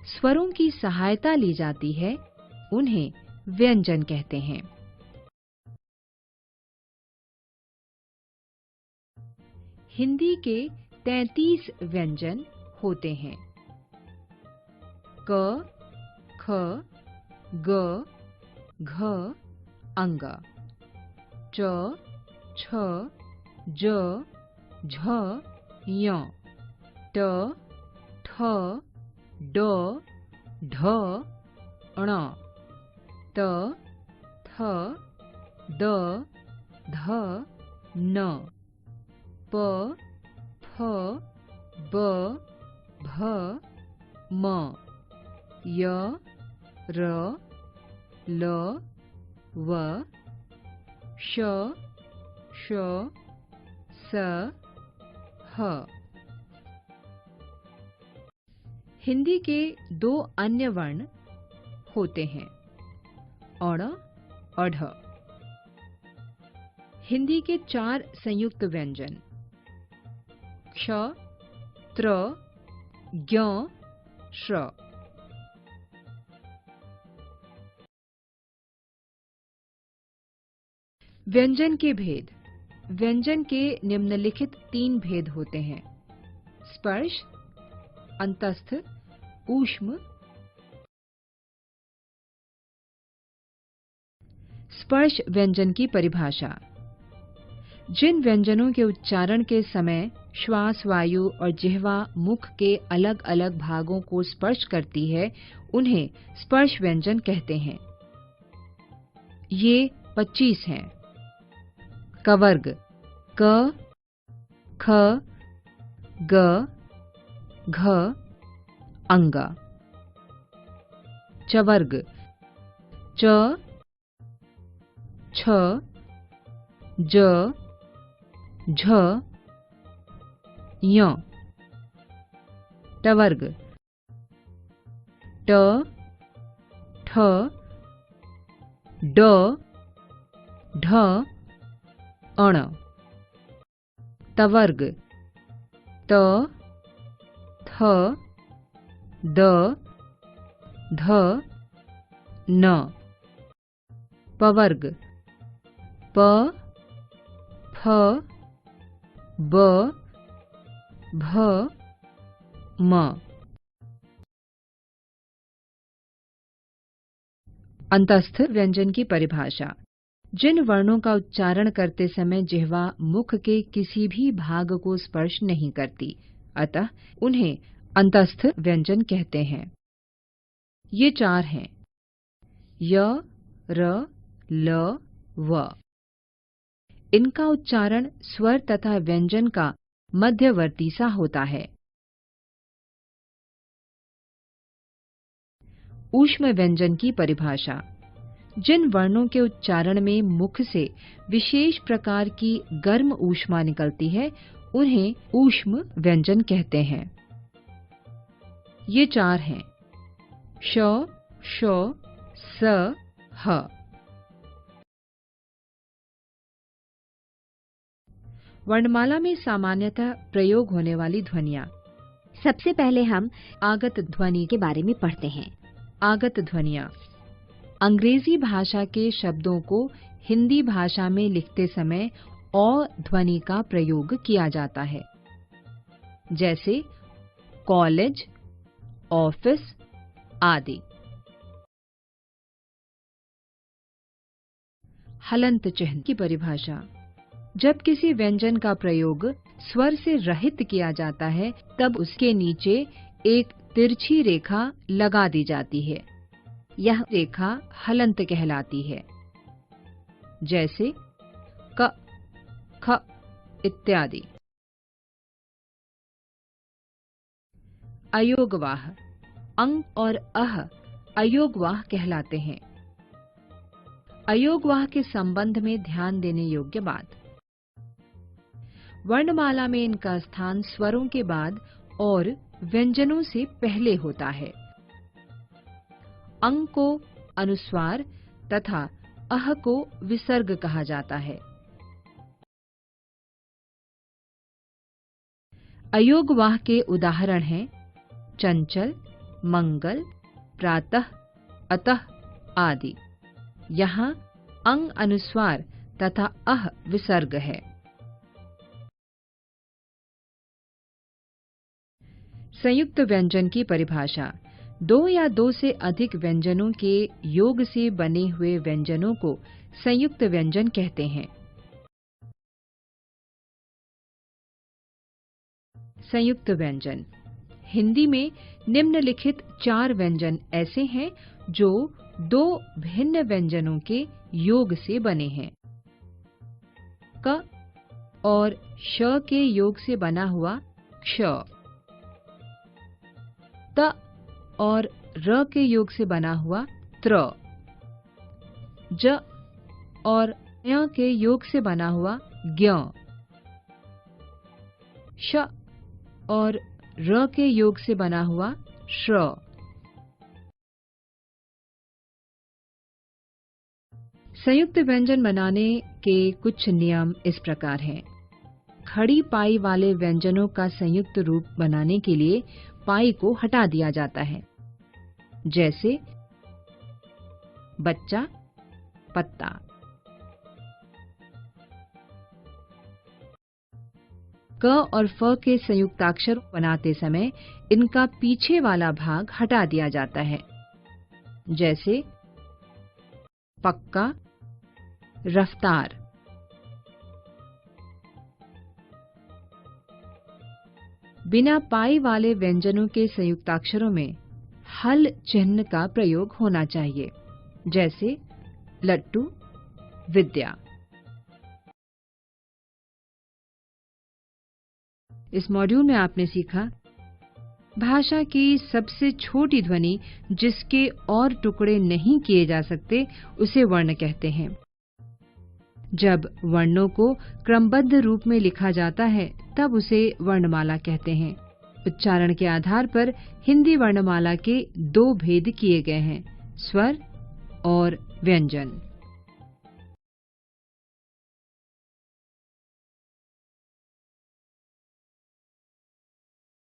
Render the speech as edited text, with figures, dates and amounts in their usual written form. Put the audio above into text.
स्वरों की सहायता ली जाती है, उन्हें व्यंजन कहते हैं। हिंदी के 33 व्यंजन होते हैं। क, ख, ग, घ, अंग, च, छ, ज, झ, य, ट, ठ, ड, ढ, ण, त, थ, द, ध, न, प, फ, ब, भ, म, य, र, ल, व, श, श, स, ह। हिंदी के 2 अन्य वर्ण होते हैं, अण, अढ़। हिंदी के 4 संयुक्त व्यंजन क्ष, त्र, ज्ञ, श्र। व्यंजन के भेद। व्यंजन के निम्नलिखित 3 भेद होते हैं: स्पर्श, अंतस्थ, ऊष्म। स्पर्श व्यंजन की परिभाषा। जिन व्यंजनों के उच्चारण के समय श्वास वायु और जिह्वा मुख के अलग-अलग भागों को स्पर्श करती है, उन्हें स्पर्श व्यंजन कहते हैं। ये 25 हैं: कवर्ग क, ख, ग, घ, अंग। चवर्ग च, छ, ज, झ, य। टवर्ग ट, ठ, ड, ढ, अण। तवर्ग त, थ, द, ध, न। पवर्ग प, फ, ब, भ, म। अंतस्थ व्यंजन की परिभाषा। जिन वर्णों का उच्चारण करते समय जिह्वा मुख के किसी भी भाग को स्पर्श नहीं करती, अतः उन्हें अंतस्थ व्यंजन कहते हैं। ये 4 हैं: य, र, ल, व। इनका उच्चारण स्वर तथा व्यंजन का मध्यवर्ती सा होता है। ऊष्म व्यंजन की परिभाषा। जिन वर्णों के उच्चारण में मुख से विशेष प्रकार की गर्म ऊष्मा निकलती है, उन्हें ऊष्म व्यंजन कहते हैं। ये 4 हैं: श, श, स, ह। वर्णमाला में सामान्यतः प्रयोग होने वाली ध्वनियाँ। सबसे पहले हम आगत ध्वनि के बारे में पढ़ते हैं। आगत ध्वनियाँ अंग्रेजी भाषा के शब्दों को हिंदी भाषा में लिखते समय औ ध्वनि का प्रयोग किया जाता है, जैसे कॉलेज, ऑफिस आदि। हलंत चिह्न की परिभाषा। जब किसी व्यंजन का प्रयोग स्वर से रहित किया जाता है, तब उसके नीचे एक तिरछी रेखा लगा दी जाती है। यह रेखा हलंत कहलाती है, जैसे क, ख इत्यादि। अयोगवाह। अंग और अह अयोगवाह कहलाते हैं। अयोगवाह के संबंध में ध्यान देने योग्य बात। वर्णमाला में इनका स्थान स्वरों के बाद और व्यंजनों से पहले होता है। अंग को अनुस्वार तथा अह को विसर्ग कहा जाता है। अयोगवाह के उदाहरण हैं चंचल, मंगल, प्रातः, अतः आदि। यहाँ अंग अनुस्वार तथा अह विसर्ग है। संयुक्त व्यंजन की परिभाषा। दो या दो से अधिक व्यंजनों के योग से बने हुए व्यंजनों को संयुक्त व्यंजन कहते हैं। संयुक्त व्यंजन। हिंदी में निम्नलिखित 4 व्यंजन ऐसे हैं जो दो भिन्न व्यंजनों के योग से बने हैं। क और श के योग से बना हुआ क्ष, त और र के योग से बना हुआ त्र, ज और ञ के योग से बना हुआ ज्ञ, श और र के योग से बना हुआ श्र। संयुक्त व्यंजन बनाने के कुछ नियम इस प्रकार हैं। खड़ी पाई वाले व्यंजनों का संयुक्त रूप बनाने के लिए पाई को हटा दिया जाता है, जैसे बच्चा, पत्ता। क और फ के संयुक्ताक्षर बनाते समय इनका पीछे वाला भाग हटा दिया जाता है, जैसे पक्का, रफ्तार। बिना पाई वाले व्यंजनों के संयुक्ताक्षरों में हल चिन्ह का प्रयोग होना चाहिए, जैसे लट्टू, विद्या। इस मॉड्यूल में आपने सीखा भाषा की सबसे छोटी ध्वनि जिसके और टुकड़े नहीं किए जा सकते उसे वर्ण कहते हैं। जब वर्णों को क्रमबद्ध रूप में लिखा जाता है तब उसे वर्णमाला कहते हैं। उच्चारण के आधार पर हिंदी वर्णमाला के 2 भेद किए गए हैं, स्वर और व्यंजन।